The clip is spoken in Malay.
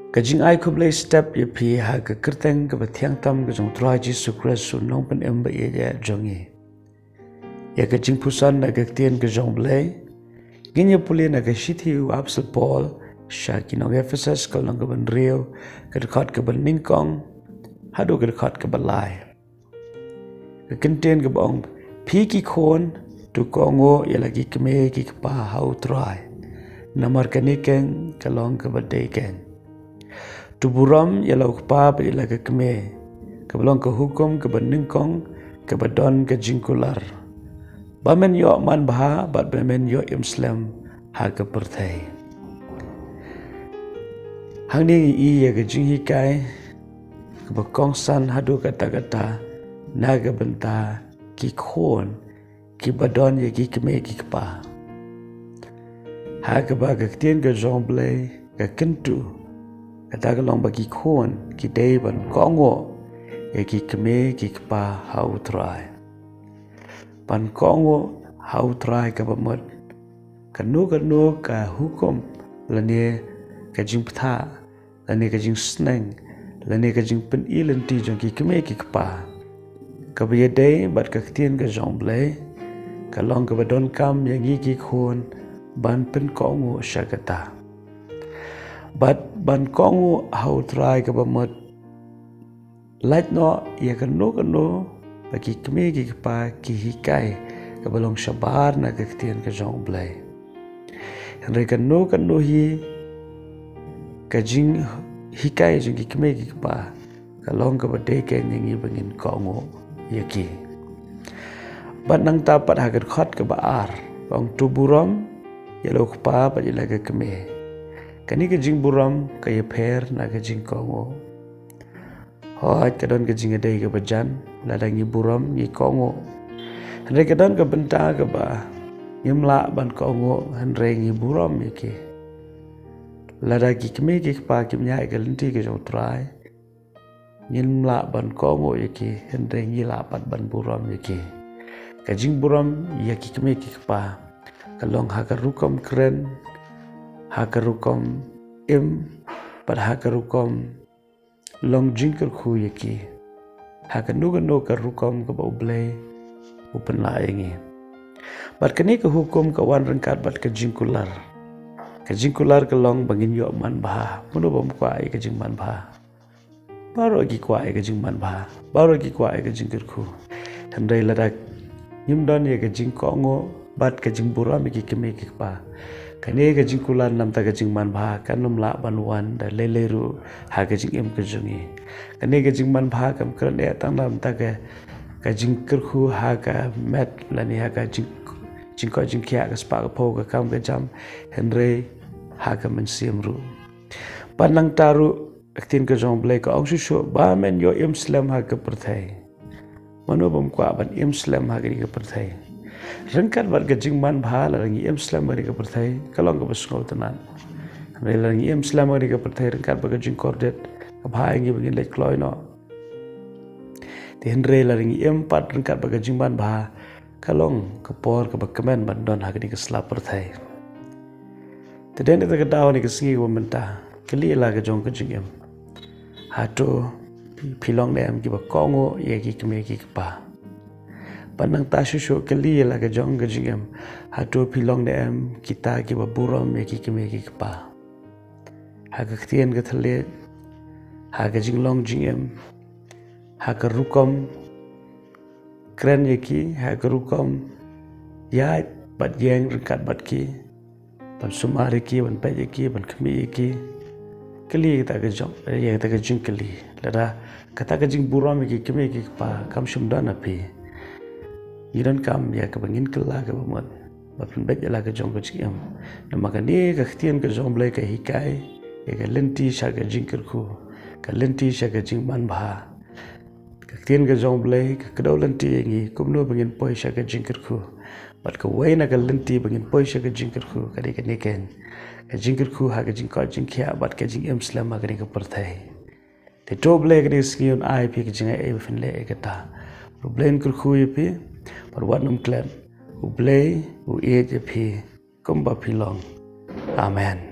Kajing ai kublai step ye pi ha ka kerteng ka bathiang tam ka jong trai Jesu Christ su nong pen em ba ye ya jongi. Ya kajing pusan na ka tien ka jong blai. Ginya puli na ka shithi u apsel Paul sha ki nong Ephesus ka long ka ban rio ka dekat ka ban ningkong hadu ka dekat ka balai. Ka kentien ka bong pi ki khun tu konguh ya lagi kmie ki pa U Trai. Namar ka nikeng ka long ka badekeng. Tu burom ya lau kpa pa ila ka kmie, ka belong ka hukum ka beningkong ka badon ka jingkular. Bamen yo man baha bat bamen yo Muslim ha ka perthai. Hang ni i ya ka jing hikai ka bakong san hadu kata-kata na ka benta ki khun ki badon ya ki kmie ki kpa. Ha ka ba ka tien ka jong blai ka kentu kata ka long bagi khun ki dei ban konguh ya ki kmie ki kpa U Trai. Ban konguh U Trai ka bamut kanu ka hukum lani ka jing ptha lani ka jing sneng lani ka jing pen ilen ti jong ki kmie ki kpa. Ka biya dei bat ka tien ka jong blai ka long ka badon kam ya ngi ki khun ban pen konguh syakata. Ban konguh U Trai ka bamut lait no ya kanu bagi kmie ki kpa ki hikai ka balong syabar na ka tien ka jong blai. Henry kanu hi ka jing hikai jong ki kmie ki kpa ka long ka badeke ngi bangin konguh ya ki. Bat nang tapat hakat khot ka baar bang tu burom ya lo kpa pa ila ka kmie. Kani ka jing burom ka ya pher na ka jing konguh. Hoi ka don ka jing adai ka bajan lada ngi burom ngi konguh. Henry ka don ka benta ka ba nyemla ban konguh henry ngi burom ya ki. Lada ki kmie ki kpa ki mnyai ka lenti ka jong trai. Nyemla ban konguh ya ki henry ngi lapat ban burom ya ki. Ka jing burom ya ki kmie ki kpa ka long ha ka rukom keren haka rukom pat haka rukom long jingker khu yaki haka nuga ka rukom ka baublay upen laingi. Bat kani ka hukum ka wan rengkat bat ka jingkular ka long bangin yo man baha munu bom kwa ai ka jing man baha baru agi kwa ai ka jing man baha baru agi kwa ai ka jingker khu tandai ladak nyimdon ya ka jing konguh bat ka jing buram ki kmie ki pa. Kani ka jing kulan nam ta ka jing man bha kan num la ban wan da leleru ha ka jing em ka jungi. Kani ka jing man bha kam kran e tang nam ta ka jing kerkhu ha ka met lani ha ka jing ko jing kya ka spa ka po ka kam ka jam henry ha ka men sim ru. Panang taru aktin ka jong blai ka ong shu ba men yo Muslim ha ka perthai. Manu bom kwa ban Muslim ha ka perthai. Rengkat bat ka jing man bha la ngi Muslim bari ka perthai kalong ka basngau tanan. Hamre la ngi Muslim bari ka perthai rengkat bat ka jing kordet ka bha ngi bangin lek kloi no. Ti henre la ngi pat rengkat bat ka jing man bha kalong ka por ka bakamen ban don ha ka di ka slap perthai. Teden ta ka daw ni ka singi wa menta kali la ka jong ka jing hato pilong dem ki ba konguh ye ki kmie ki pa. Panang ta shushu kali la ka jong ka jingem hato pilong dem kita ki ba burom ya ki kmie ki pa. Ha ka tien ka thale ha ka jinglong jingem ha ka rukom kren ya ki ha ka rukom ya bat yeng rengkat bat ki ban sumari ki ban pe ki ban kmie ki kali ta ka jong ya ta ka jing kali lada kata ka jing burom ki kmie ki pa kam shum dan api. Iran kam ya ka bangin kala ka bamot bapun bet la ka jong ka jing na makani ka tien ka jong blai ka hikai ya ka lenti sha ka jing kerku ka lenti sha ka jing man bha ka tien ka jong blai ka kadaw lenti ngi kumno bangin poi sha ka jing kerku bat ka wai na ka lenti bangin poi sha ka jing kerku ka di ka niken ka jing kerku ha ka jing ka jing kya bat ka jing Muslim ma ka ka perthai te to blai ka ni skiun ai pi ka jing ai fin le ka ta problem kerku yi pi par wat num klan u blai u e je pi kumba pilong amen.